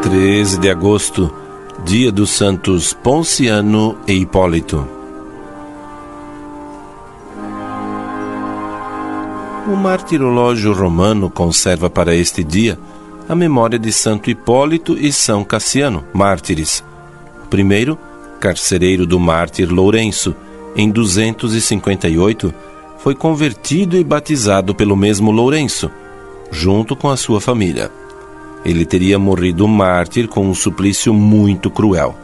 13 de agosto, dia dos santos Ponciano e Hipólito. O martirológio romano conserva para este dia a memória de Santo Hipólito e São Cassiano, mártires. O primeiro, carcereiro do mártir Lourenço, em 258, foi convertido e batizado pelo mesmo Lourenço, junto com a sua família. Ele teria morrido mártir com um suplício muito cruel,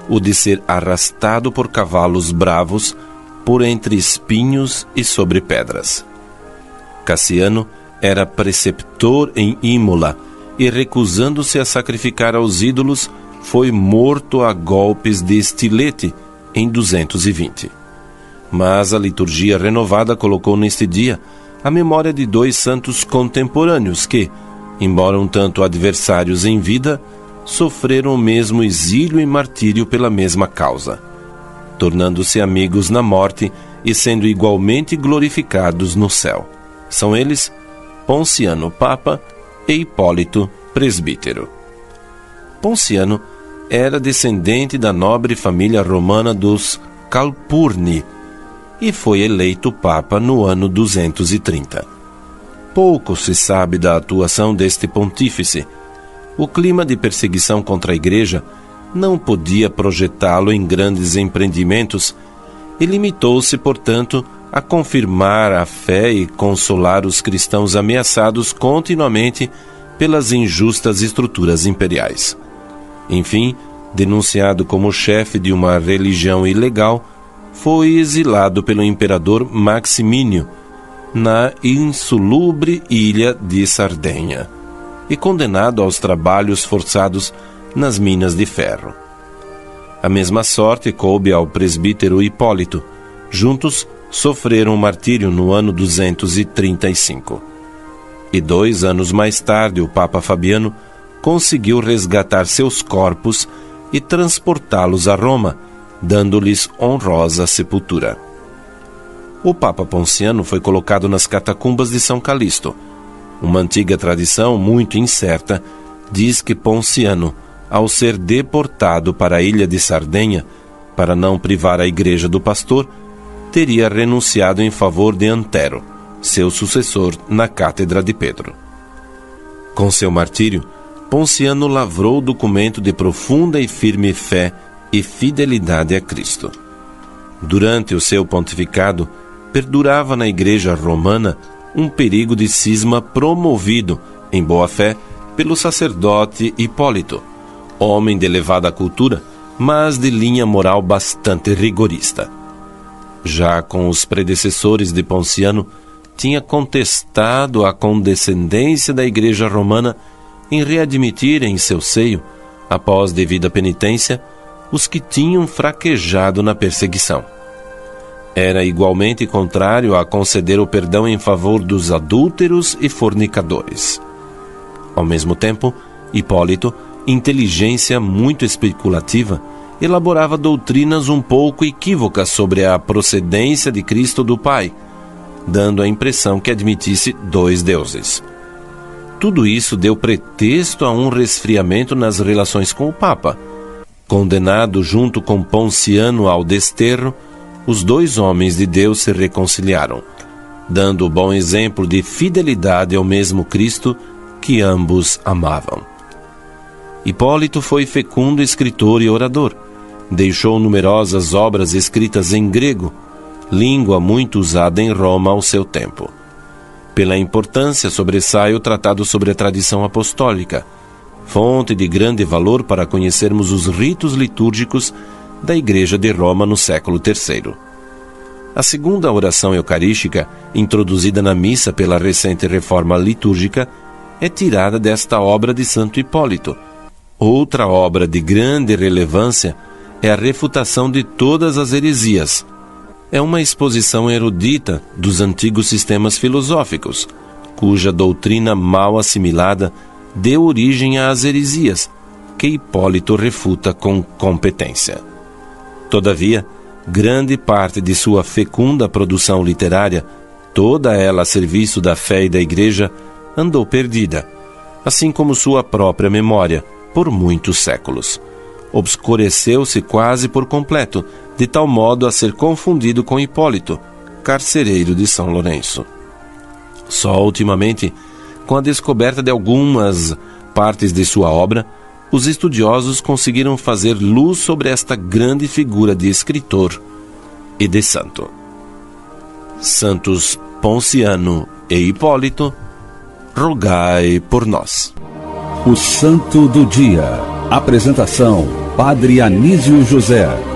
o de ser arrastado por cavalos bravos por entre espinhos e sobre pedras. Cassiano era preceptor em Imola e, recusando-se a sacrificar aos ídolos, foi morto a golpes de estilete em 220. Mas a liturgia renovada colocou neste dia a memória de dois santos contemporâneos que, embora um tanto adversários em vida, sofreram o mesmo exílio e martírio pela mesma causa, tornando-se amigos na morte e sendo igualmente glorificados no céu. São eles Ponciano, Papa, e Hipólito, presbítero. Ponciano era descendente da nobre família romana dos Calpurni e foi eleito Papa no ano 230. Pouco se sabe da atuação deste pontífice. O clima de perseguição contra a Igreja não podia projetá-lo em grandes empreendimentos e limitou-se, portanto, a confirmar a fé e consolar os cristãos ameaçados continuamente pelas injustas estruturas imperiais. Enfim, denunciado como chefe de uma religião ilegal, foi exilado pelo imperador Maximínio na insolubre ilha de Sardenha e condenado aos trabalhos forçados nas minas de ferro. A mesma sorte coube ao presbítero Hipólito. Juntos sofreram o martírio no ano 235. E 2 anos mais tarde, o Papa Fabiano conseguiu resgatar seus corpos e transportá-los a Roma, dando-lhes honrosa sepultura. O Papa Ponciano foi colocado nas catacumbas de São Calixto. Uma antiga tradição, muito incerta, diz que Ponciano, ao ser deportado para a ilha de Sardenha, para não privar a igreja do pastor, teria renunciado em favor de Antero, seu sucessor na cátedra de Pedro. Com seu martírio, Ponciano lavrou o documento de profunda e firme fé e fidelidade a Cristo. Durante o seu pontificado, perdurava na Igreja Romana um perigo de cisma promovido, em boa-fé, pelo sacerdote Hipólito, homem de elevada cultura, mas de linha moral bastante rigorista. Já com os predecessores de Ponciano, tinha contestado a condescendência da Igreja Romana em readmitir em seu seio, após devida penitência, os que tinham fraquejado na perseguição. Era igualmente contrário a conceder o perdão em favor dos adúlteros e fornicadores. Ao mesmo tempo, Hipólito, inteligência muito especulativa, elaborava doutrinas um pouco equívocas sobre a procedência de Cristo do Pai, dando a impressão que admitisse 2 deuses. Tudo isso deu pretexto a um resfriamento nas relações com o Papa. Condenado junto com Ponciano ao desterro, os 2 homens de Deus se reconciliaram, dando o bom exemplo de fidelidade ao mesmo Cristo que ambos amavam. Hipólito foi fecundo escritor e orador. Deixou numerosas obras escritas em grego, língua muito usada em Roma ao seu tempo. Pela importância, sobressai o Tratado sobre a Tradição Apostólica, fonte de grande valor para conhecermos os ritos litúrgicos da Igreja de Roma no século III. A segunda oração eucarística, introduzida na missa pela recente reforma litúrgica, é tirada desta obra de Santo Hipólito. Outra obra de grande relevância é a refutação de todas as heresias. É uma exposição erudita dos antigos sistemas filosóficos, cuja doutrina mal assimilada deu origem às heresias, que Hipólito refuta com competência. Todavia, grande parte de sua fecunda produção literária, toda ela a serviço da fé e da Igreja, andou perdida, assim como sua própria memória, por muitos séculos. Obscureceu-se quase por completo, de tal modo a ser confundido com Hipólito, carcereiro de São Lourenço. Só ultimamente, com a descoberta de algumas partes de sua obra, os estudiosos conseguiram fazer luz sobre esta grande figura de escritor e de santo. Santos Ponciano e Hipólito, rogai por nós. O Santo do Dia. Apresentação: Padre Anísio José.